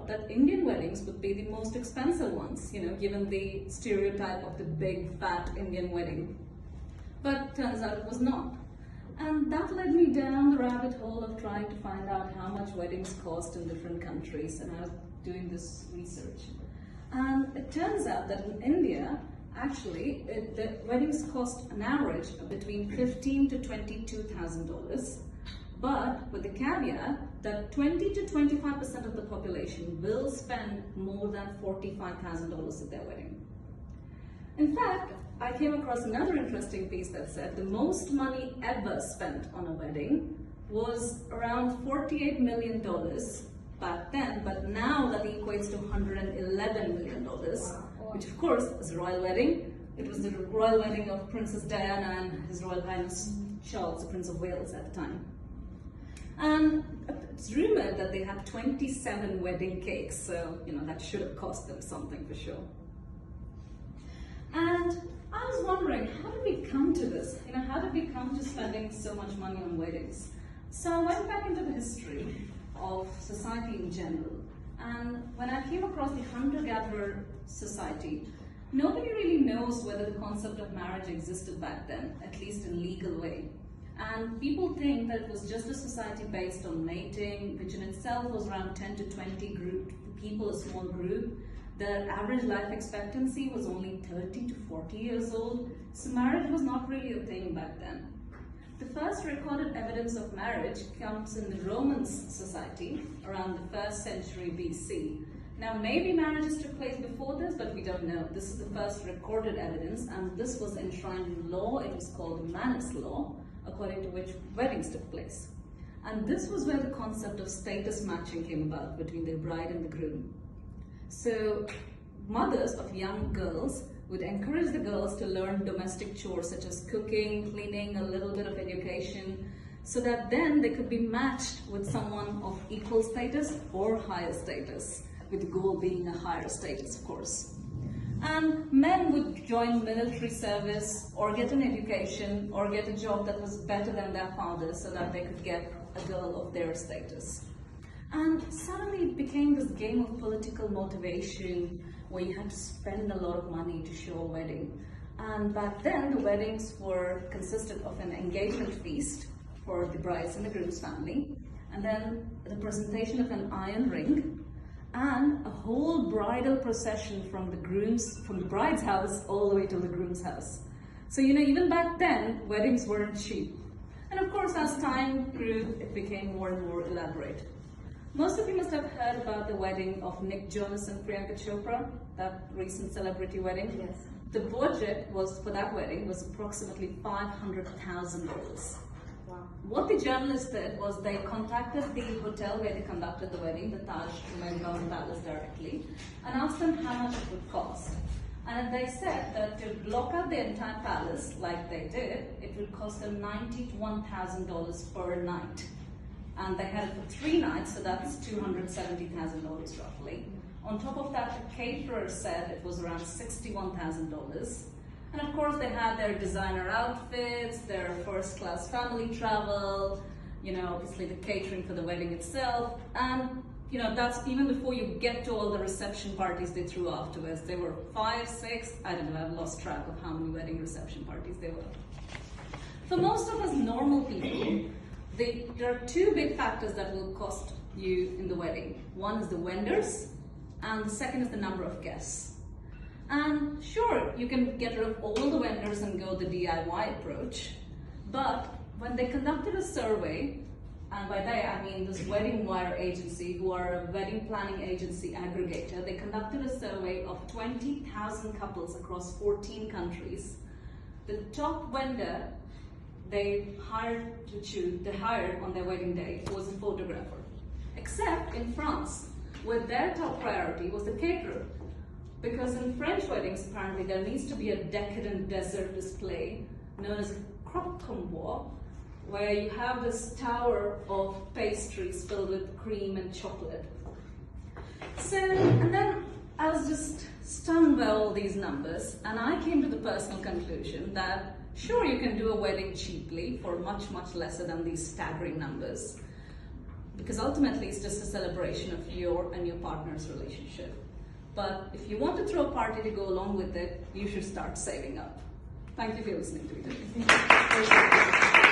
thought that Indian weddings would be the most expensive ones, given the stereotype of the big fat Indian wedding. But turns out it was not. And that led me down the rabbit hole of trying to find out how much weddings cost in different countries, and I was doing this research. And it turns out that in India, actually, the weddings cost an average of between $15,000 to $22,000, but with the caveat that 20 to 25% of the population will spend more than $45,000 at their wedding. In fact, I came across another interesting piece that said the most money ever spent on a wedding was around $48 million back then, but now that equates to $111 million, which of course is a royal wedding. It was the royal wedding of Princess Diana and His Royal Highness Charles, the Prince of Wales at the time. And it's rumored that they had 27 wedding cakes, so that should have cost them something for sure. And I was wondering, how did we come to this? How did we come to spending so much money on weddings? So I went back into the history of society in general, and when I came across the hunter-gatherer society, nobody really knows whether the concept of marriage existed back then, at least in a legal way. And people think that it was just a society based on mating, which in itself was around 10 to 20 people, a small group. The average life expectancy was only 30 to 40 years old, so marriage was not really a thing back then. The first recorded evidence of marriage comes in the Roman society around the 1st century BC. Now maybe marriages took place before this, but we don't know. This is the first recorded evidence, and this was enshrined in law. It was called the Manus Law, according to which weddings took place. And this was where the concept of status matching came about between the bride and the groom. So mothers of young girls would encourage the girls to learn domestic chores such as cooking, cleaning, a little bit of education, so that then they could be matched with someone of equal status or higher status, with the goal being a higher status, of course. And men would join military service or get an education or get a job that was better than their father's so that they could get a girl of their status. And suddenly it became this game of political motivation where you had to spend a lot of money to show a wedding. And back then the weddings consisted of an engagement feast for the bride's and the groom's family, and then the presentation of an iron ring, and a whole bridal procession from the bride's house all the way to the groom's house. So even back then, weddings weren't cheap. And of course, as time grew, it became more and more elaborate. Most of you must have heard about the wedding of Nick Jonas and Priyanka Chopra, that recent celebrity wedding. Yes. The budget for that wedding was approximately $500,000. Wow. What the journalists did was they contacted the hotel where they conducted the wedding, the Taj Mahal Palace, directly, and asked them how much it would cost. And they said that to block out the entire palace, like they did, it would cost them $90,000 to $1,000 per night. And they had it for 3 nights, so that's $270,000 roughly. On top of that, the caterer said it was around $61,000. And of course, they had their designer outfits, their first-class family travel, obviously the catering for the wedding itself, and that's even before you get to all the reception parties they threw afterwards. There were 5, 6, I don't know, I've lost track of how many wedding reception parties there were. For most of us normal people, there are 2 big factors that will cost you in the wedding. One is the vendors, and the second is the number of guests. And sure, you can get rid of all the vendors and go the DIY approach, but when they conducted a survey, and by they I mean this Wedding Wire agency, who are a wedding planning agency aggregator, they conducted a survey of 20,000 couples across 14 countries. The top vendor they hired on their wedding day was a photographer, except in France, where their top priority was the caterer. Because in French weddings, apparently, there needs to be a decadent dessert display known as croque-tombeau, where you have this tower of pastries filled with cream and chocolate. And then I was just stunned by all these numbers, and I came to the personal conclusion that sure, you can do a wedding cheaply for much, much lesser than these staggering numbers. because ultimately it's just a celebration of your and your partner's relationship. But if you want to throw a party to go along with it, you should start saving up. Thank you for listening to me today.